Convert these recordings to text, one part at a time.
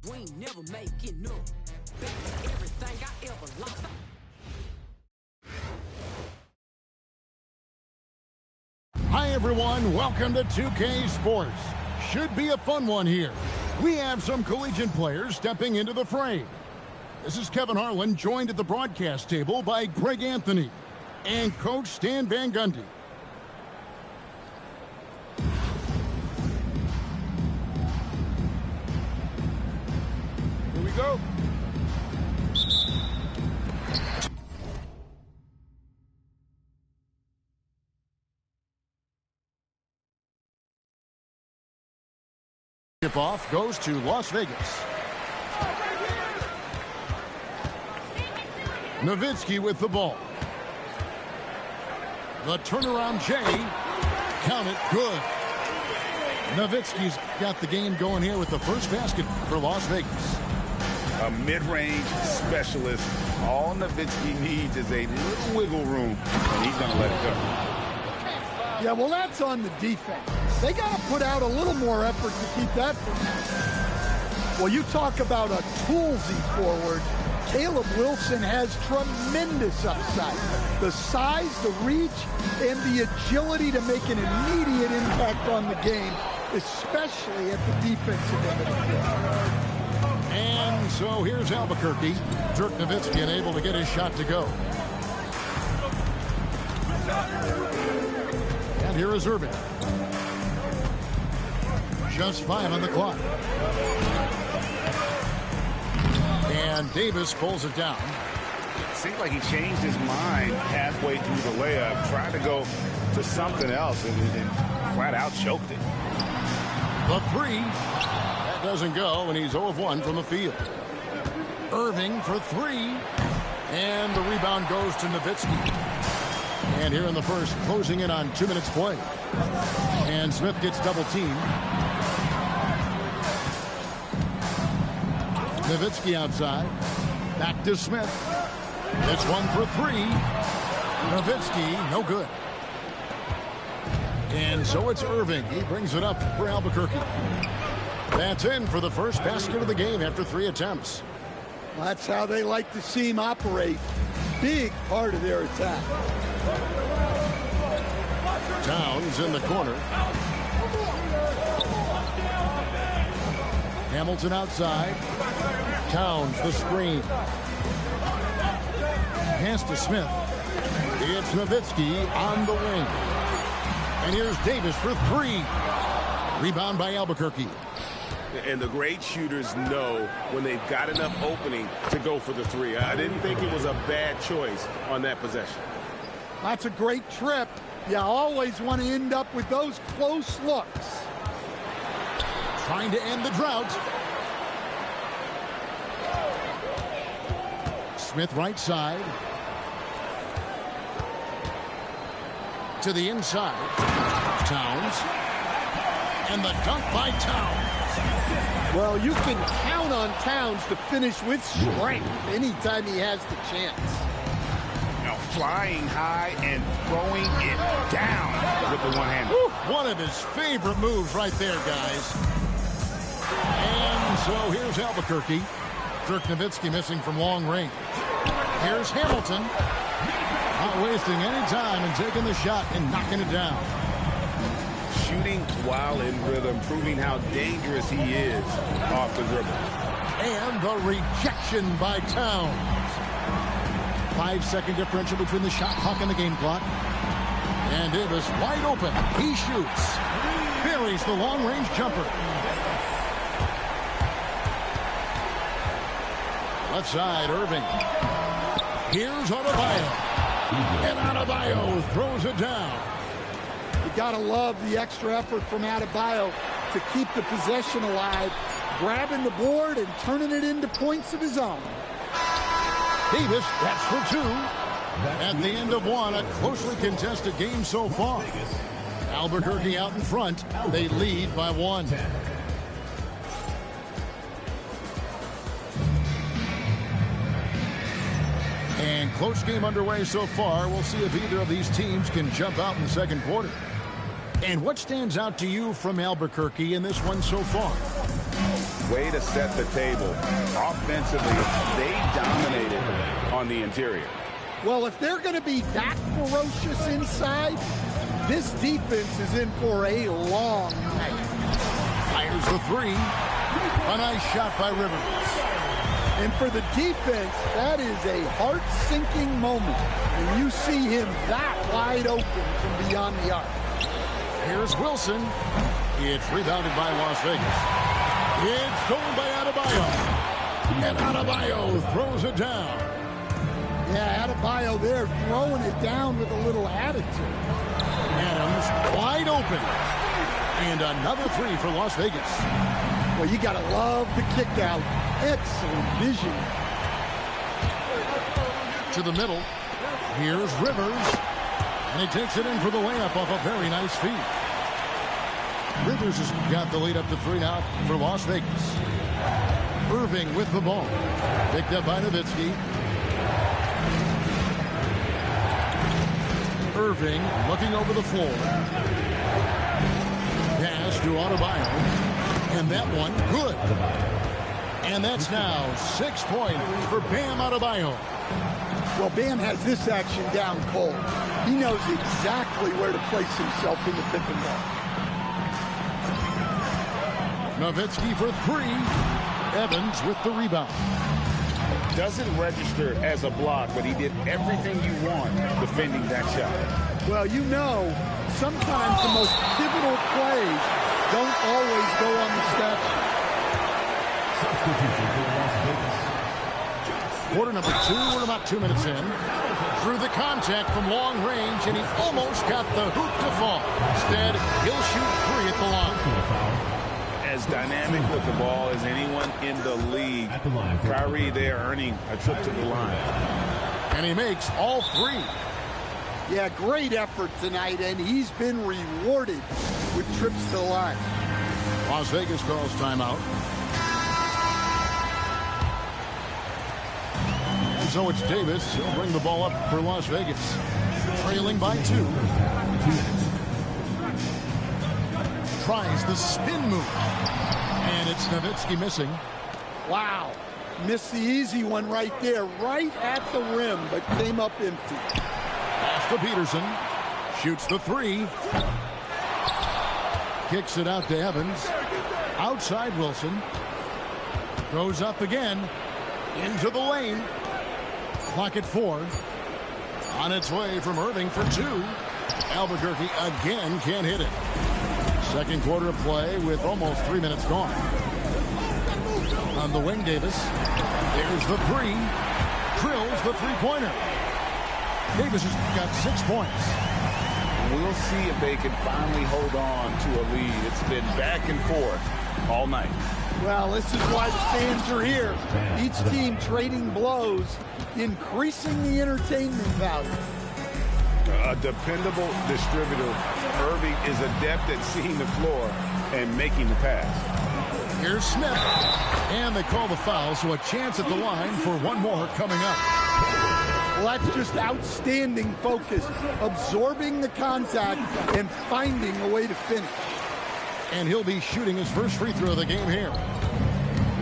We ain't never making up. Everything I ever lost. Hi, everyone. Welcome to 2K Sports. Should be a fun one here. We have some collegiate players stepping into the fray. This is Kevin Harlan, joined at the broadcast table by Greg Anthony and Coach Stan Van Gundy. Here we go. Tip-off goes to Las Vegas. Nowitzki with the ball. The turnaround Jay. Count it, good. Nowitzki's got the game going here with the first basket for Las Vegas. A mid-range specialist. All Nowitzki needs is a little wiggle room, and he's going to let it go. Yeah, well, that's on the defense. They got to put out a little more effort to keep that from happening. Well, you talk about a toolsy forward. Caleb Wilson has tremendous upside. The size, the reach, and the agility to make an immediate impact on the game, especially at the defensive end of the floor. And so here's Albuquerque. Dirk Nowitzki unable to get his shot to go. And here is Irving. Just 5 on the clock. And Davis pulls it down. It seems like he changed his mind halfway through the layup, tried to go to something else, and flat out choked it. The three. That doesn't go, and he's 0 of 1 from the field. Irving for 3. And the rebound goes to Nowitzki. And here in the first, closing in on 2 minutes play. And Smith gets double teamed. Nowitzki outside. Back to Smith. It's 1 for 3. Nowitzki, no good. And so it's Irving. He brings it up for Albuquerque. That's in for the first basket of the game after 3 attempts. Well, that's how they like to see him operate. Big part of their attack. Towns in the corner. Hamilton outside. Towns the screen. Pass to Smith. It's Nowitzki on the wing. And here's Davis for 3. Rebound by Albuquerque. And the great shooters know when they've got enough opening to go for the 3. I didn't think it was a bad choice on that possession. That's a great trip. You always want to end up with those close looks. Trying to end the drought. Smith right side. To the inside. Towns. And the dunk by Towns. Well, you can count on Towns to finish with strength anytime he has the chance. You know, flying high and throwing it down with the one-hander. One of his favorite moves right there, guys. And so here's Albuquerque. Dirk Nowitzki missing from long range. Here's Hamilton. Not wasting any time and taking the shot and knocking it down. Shooting while in rhythm, proving how dangerous he is off the dribble. And the rejection by Towns. 5-second differential between the shot clock and the game clock. And Davis wide open. He shoots. Buries the long-range jumper. Left side, Irving. Here's Adebayo. And Adebayo throws it down. You gotta love the extra effort from Adebayo to keep the possession alive, grabbing the board and turning it into points of his own. Davis, that's for 2. At the end of 1, a closely contested game so far. Albuquerque out in front. They lead by 1. And close game underway so far. We'll see if either of these teams can jump out in the second quarter. And what stands out to you from Albuquerque in this one so far? way to set the table. Offensively, they dominated on the interior. Well, if they're going to be that ferocious inside, this defense is in for a long night. Fires the three. A nice shot by Rivers. And for the defense, that is a heart-sinking moment when you see him that wide open from beyond the arc. Here's Wilson. It's rebounded by Las Vegas. It's stolen by Adebayo. And Adebayo throws it down. Yeah, Adebayo there throwing it down with a little attitude. Adams wide open. And another three for Las Vegas. Well, you got to love the kick out. Excellent vision. To the middle. Here's Rivers. And he takes it in for the layup off a very nice feed. Rivers has got the lead up to three now for Las Vegas. Irving with the ball. Picked up by Nowitzki. Irving looking over the floor. Pass to Adebayo. And that one, good. And that's now 6 points for Bam Adebayo. Well, Bam has this action down cold. He knows exactly where to place himself in the pick and roll. Nowitzki for three. Evans with the rebound. Doesn't register as a block, but he did everything you want defending that shot. Well, you know, sometimes the most pivotal plays don't always go on the stat sheet. Quarter number two, we're about 2 minutes in. Through the contact from long range, and he almost got the hoop to fall. Instead, he'll shoot three at the line. As dynamic with the ball as anyone in the league, Kyrie there earning a trip to the line. And he makes all three. Yeah, great effort tonight, and he's been rewarded with trips to the line. Las Vegas calls timeout. And so it's Davis. He'll bring the ball up for Las Vegas. Trailing by 2. Tries the spin move. And it's Nowitzki missing. Wow. Missed the easy one right there, right at the rim, but came up empty. Pass to Peterson. Shoots the three. Kicks it out to Evans. Outside Wilson. Goes up again. Into the lane. Clock at 4. On its way from Irving for 2. Albuquerque again can't hit it. Second quarter of play with almost 3 minutes gone. On the wing, Davis. There's the three. Drills the three-pointer. Davis has got 6 points. We'll see if they can finally hold on to a lead. It's been back and forth all night. Well, this is why the fans are here. Each team trading blows, increasing the entertainment value. A dependable distributor. Irving is adept at seeing the floor and making the pass. Here's Smith. And they call the foul, so a chance at the line for one more coming up. Well, that's just outstanding focus, absorbing the contact and finding a way to finish. And he'll be shooting his first free throw of the game here.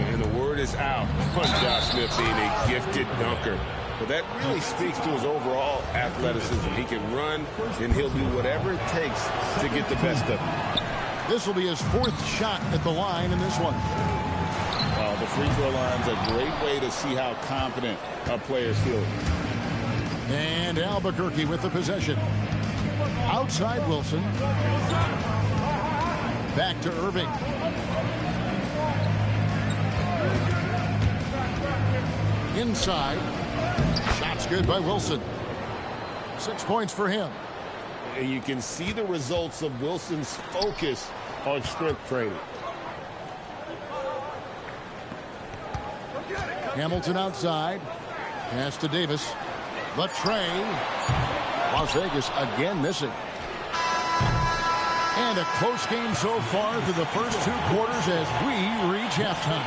And the word is out on Josh Smith being a gifted dunker. But that really speaks to his overall athleticism. He can run, and he'll do whatever it takes to get the best of him. This will be his 4th shot at the line in this one. The free throw line's a great way to see how confident a player's feeling. And Albuquerque with the possession. Outside Wilson. Back to Irving. Inside. Shot's good by Wilson. 6 points for him. And you can see the results of Wilson's focus on strength training. Hamilton outside. Pass to Davis. The tray. Las Vegas again missing. And a close game so far through the first 2 quarters as we reach halftime.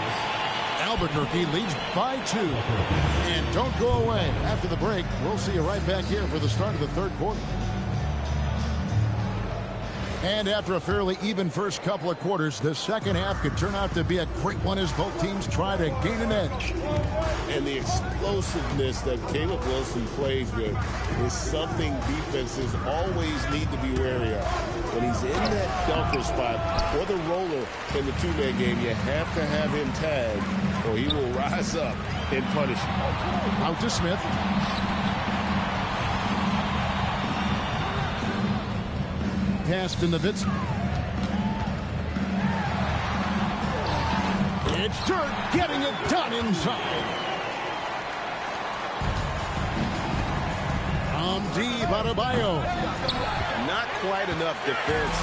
Albuquerque leads by 2. And don't go away. After the break, we'll see you right back here for the start of the third quarter. And after a fairly even first couple of quarters, the second half could turn out to be a great one as both teams try to gain an edge. And the explosiveness that Caleb Wilson plays with is something defenses always need to be wary of. When he's in that dunker spot or the roller in the two-man game, you have to have him tagged or he will rise up and punish you. Out to Smith. Pass to Nowitzki. It's Dirk getting it done inside. Deep Adebayo. Not quite enough defense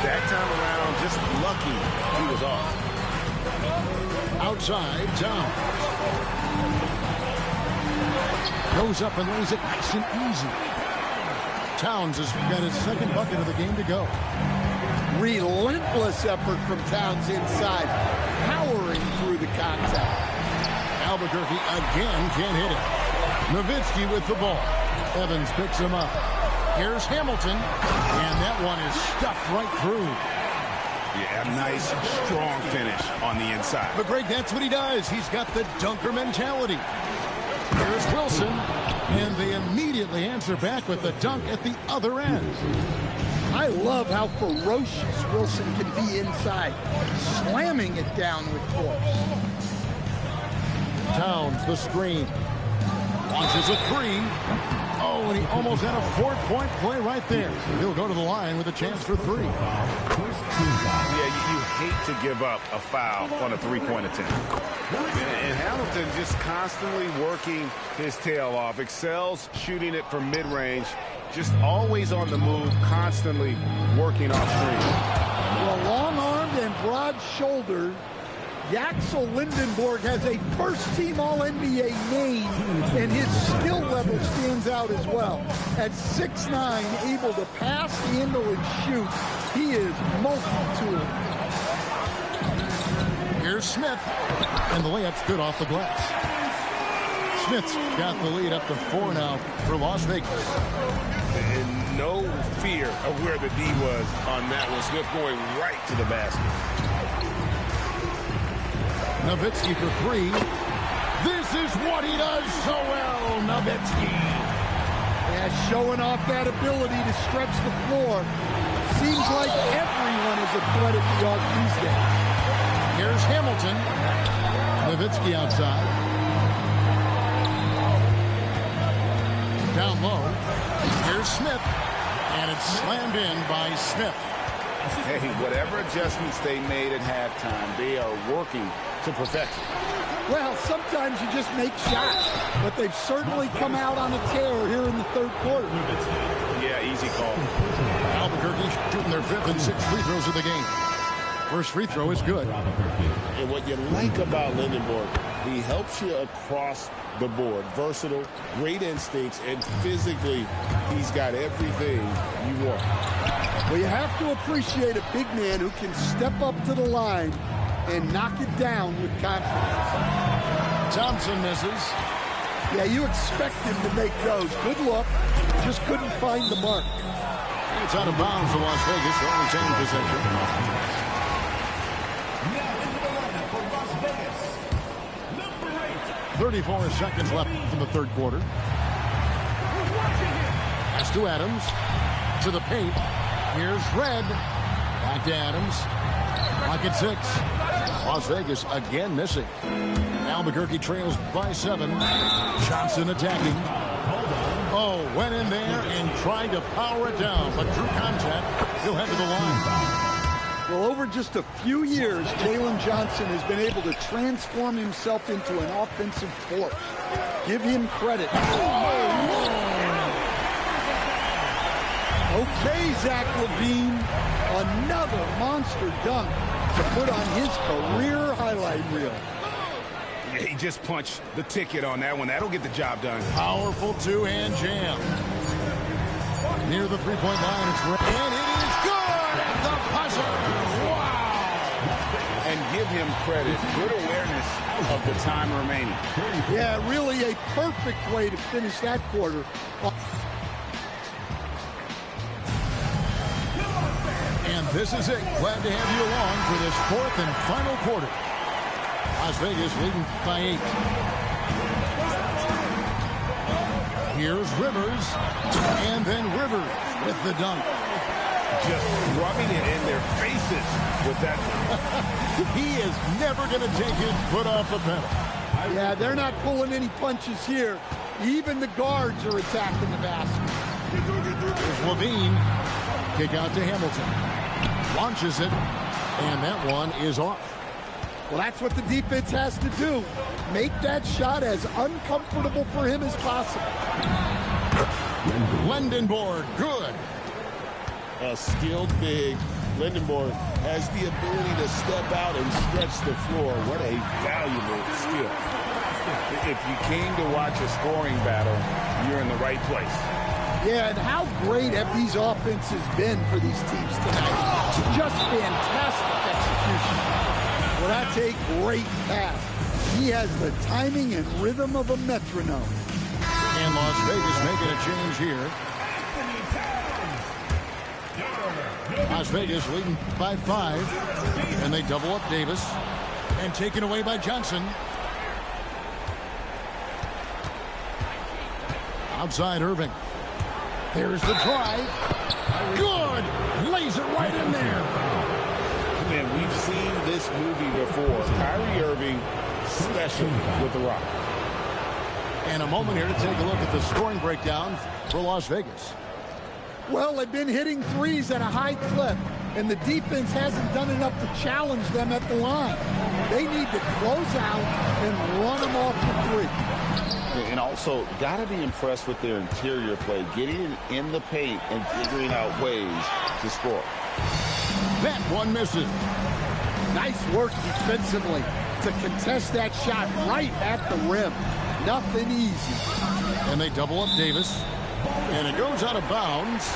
that time around. Just lucky he was off. Outside, Towns. Goes up and lays it nice and easy. Towns has got his second bucket of the game to go. Relentless effort from Towns inside, powering through the contact. Albuquerque again can't hit it. Nowitzki with the ball. Evans picks him up. Here's Hamilton, and that one is stuffed right through. Yeah, a nice, strong finish on the inside. But Greg, that's what he does. He's got the dunker mentality. Here's Wilson, and they immediately answer back with the dunk at the other end. I love how ferocious Wilson can be inside, slamming it down with force. Towns, the screen. Launches a three. Oh, and he almost had a four-point play right there. He'll go to the line with a chance for three. Yeah, you hate to give up a foul on a three-point attempt. And Hamilton just constantly working his tail off. Excels shooting it from mid-range. Just always on the move, constantly working off screen. Well, long-armed and broad-shouldered, Yaxel Lindenborg has a first-team All-NBA name, and his skill level stands out as well. At 6'9", able to pass, handle, and shoot, he is multi-tool. Here's Smith, and the layup's good off the glass. Smith's got the lead up to 4 now for Las Vegas. And no fear of where the D was on that one. Smith going right to the basket. Nowitzki for three. This is what he does so well, Nowitzki. Yeah, showing off that ability to stretch the floor. Seems like everyone is a threat at the arc these days. Here's Hamilton. Nowitzki outside. Down low. Here's Smith. And it's slammed in by Smith. Hey, whatever adjustments they made at halftime, they are working to perfection. Well, sometimes you just make shots, but they've certainly come out on a tear here in the third quarter. Yeah, easy call. Albuquerque shooting their 5th and 6th free throws of the game. First free throw is good. And what you like about Lindenborg, he helps you across the board. Versatile, great instincts, and physically, he's got everything you want. Well, you have to appreciate a big man who can step up to the line and knock it down with confidence. Thompson misses. Yeah, you expect him to make those. Good look. Just couldn't find the mark. It's out of bounds to Las Vegas. They'll retain possession. 34 seconds left in the third quarter. Pass to Adams. To the paint. Here's Red. Back to Adams. Clock at 6. Las Vegas again missing. Albuquerque trails by 7. Johnson attacking. Oh, went in there and tried to power it down, but drew contact. He'll head to the line. Well, over just a few years, Jalen Johnson has been able to transform himself into an offensive force. Give him credit. Okay, Zach LaVine, another monster dunk to put on his career highlight reel. Yeah, he just punched the ticket on that one. That'll get the job done. Powerful two-hand jam. Near the three-point line, it's Red. And it is good at the buzzer. Wow. And give him credit. Good awareness of the time remaining. Yeah, really a perfect way to finish that quarter. This is it. Glad to have you along for this fourth and final quarter. Las Vegas leading by 8. Here's Rivers, and then Rivers with the dunk. Just rubbing it in their faces with that. He is never going to take his foot off the pedal. Yeah, they're not pulling any punches here. Even the guards are attacking the basket. Here's Levine. Kick out to Hamilton. Launches it, and that one is off. Well, that's what the defense has to do. Make that shot as uncomfortable for him as possible. Lendenborg, good. A skilled big. Lendenborg has the ability to step out and stretch the floor. What a valuable skill. If you came to watch a scoring battle, you're in the right place. Yeah, and how great have these offenses been for these teams tonight? Just fantastic execution. Well, that's a great pass. He has the timing and rhythm of a metronome. And Las Vegas making a change here. Las Vegas leading by 5. And they double up Davis. And taken away by Johnson. Outside Irving. There's the drive. Good! Laser right in there. Man, we've seen this movie before. Kyrie Irving, special with the rock. And a moment here to take a look at the scoring breakdown for Las Vegas. Well, they've been hitting threes at a high clip, and the defense hasn't done enough to challenge them at the line. They need to close out and run them off the three. And also, got to be impressed with their interior play, getting it in the paint and figuring out ways to score. That one misses. Nice work defensively to contest that shot right at the rim. Nothing easy. And they double up Davis. And it goes out of bounds.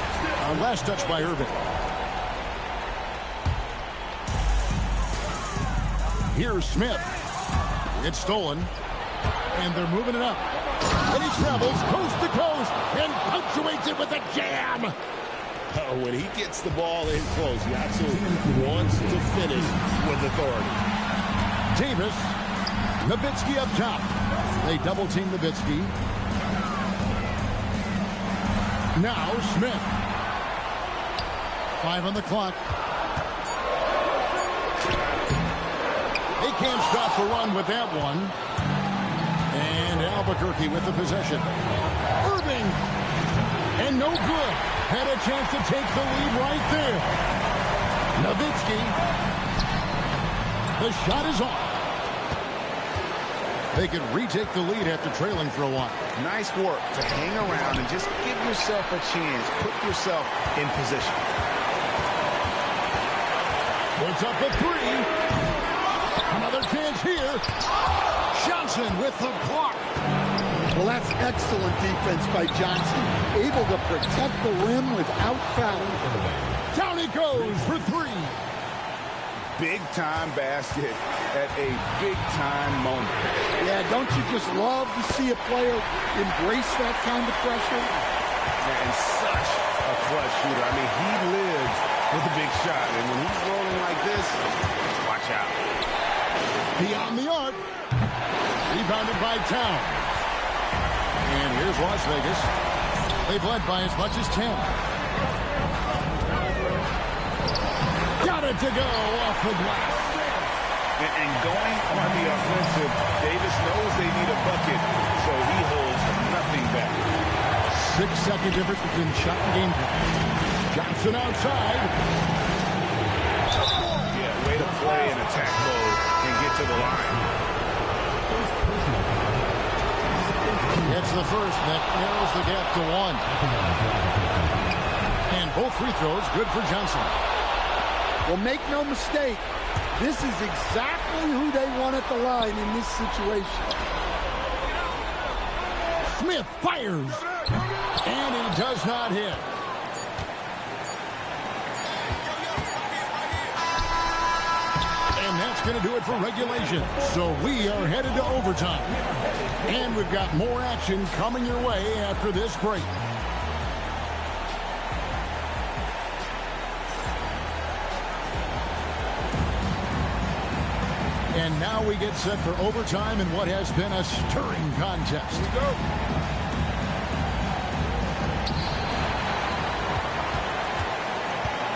Last touch by Irving. Here's Smith. It's stolen. And they're moving it up. And he travels coast to coast and punctuates it with a jam. When he gets the ball in close, he absolutely wants to finish with authority. Davis. Nowitzki up top. They double team Nowitzki. Now Smith. 5 on the clock. They can't stop the run with that one. And Albuquerque with the possession. Irving. And no good. Had a chance to take the lead right there. Nowitzki. The shot is off. They can retake the lead after trailing for a while. Nice work to hang around and just give yourself a chance. Put yourself in position. Puts up a 3. Another chance here. Johnson with the block. Well, that's excellent defense by Johnson. Able to protect the rim without fouling. Down it goes for 3. Big-time basket at a big-time moment. Yeah, don't you just love to see a player embrace that kind of pressure? And such a clutch shooter. I mean, he lives with a big shot. And when he's rolling like this, watch out. Beyond the arc. Rebounded by Towns. And here's Las Vegas. They've led by as much as 10. Got it to go off the glass. And going on the offensive, Davis knows they need a bucket, so he holds nothing back. 6-second difference between shot and game time. Johnson outside. Yeah, way to play in attack mode and get to the line. It's the first that narrows the gap to 1. And both free throws good for Johnson. Well, make no mistake, this is exactly who they want at the line in this situation. Smith fires. And he does not hit. And that's going to do it for regulation. So we are headed to overtime. And we've got more action coming your way after this break. And now we get set for overtime in what has been a stirring contest. Here we go.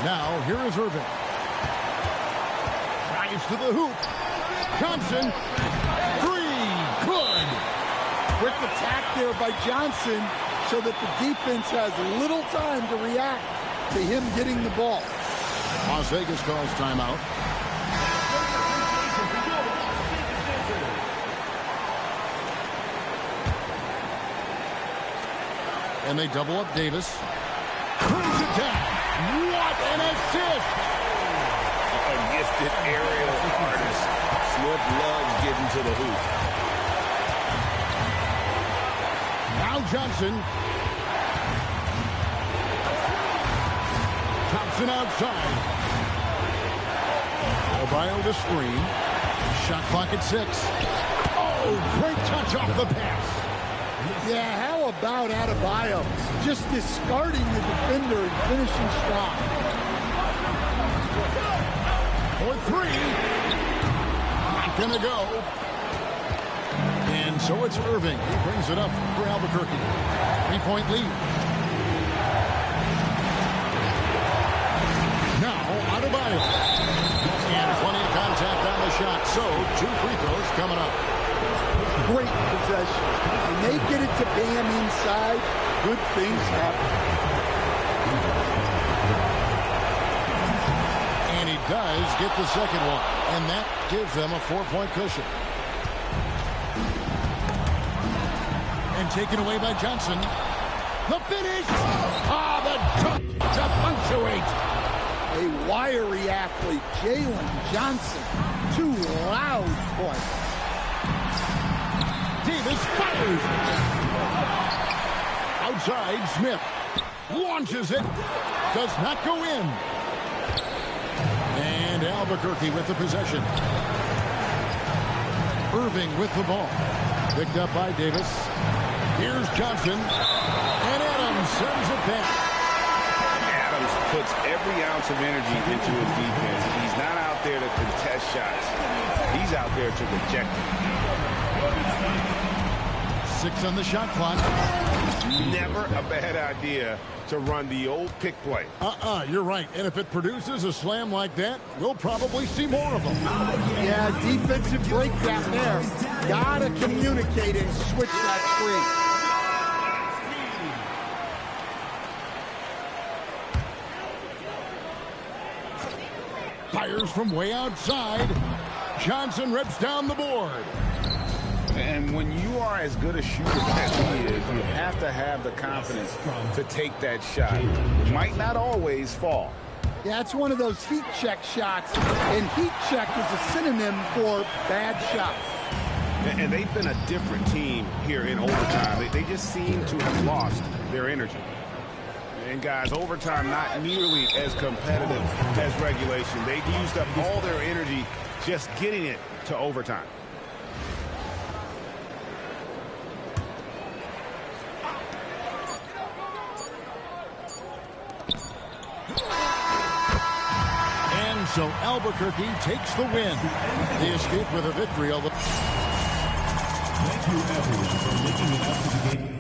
Now, here is Irving. Drives to the hoop. Johnson. Three. Good. Quick attack there by Johnson so that the defense has little time to react to him getting the ball. Las Vegas calls timeout. And they double up Davis. Cruise attack. What an assist! A gifted aerial artist. Smith loves getting to the hoop. Now Johnson. Thompson outside. Obio the screen. Shot clock at 6. Oh, great touch off the pass. Yeah, how about Adebayo just discarding the defender and finishing strong? For 3. Not gonna go. And so it's Irving. He brings it up for Albuquerque. 3-point lead. Now Adebayo. And plenty of contact on the shot. So 2 free throws coming up. Great possession. When they get it to Bam inside, good things happen. And he does get the second one. And that gives them a 4-point cushion. And taken away by Johnson. The finish! Ah, the dunk to punctuate. A wiry athlete, Jalen Johnson. 2 loud points. Davis fires. Outside, Smith launches it. Does not go in. And Albuquerque with the possession. Irving with the ball. Picked up by Davis. Here's Johnson. And Adams sends it back. Adams puts every ounce of energy into his defense. He's not out there to contest shots. He's out there to reject them. 6 on the shot clock. Never a bad idea to run the old pick play. You're right. And if it produces a slam like that, we'll probably see more of them. Yeah, defensive breakdown there. Gotta communicate and switch that screen. Fires from way outside. Johnson rips down the board. And when you are as good a shooter as he is, you have to have the confidence to take that shot. It might not always fall. Yeah, it's one of those heat check shots, and heat check is a synonym for bad shots. And they've been a different team here in overtime. They just seem to have lost their energy. And guys, overtime not nearly as competitive as regulation. They've used up all their energy just getting it to overtime. So Albuquerque takes the win. They escape with a victory over. Thank you everyone for making it up to the game.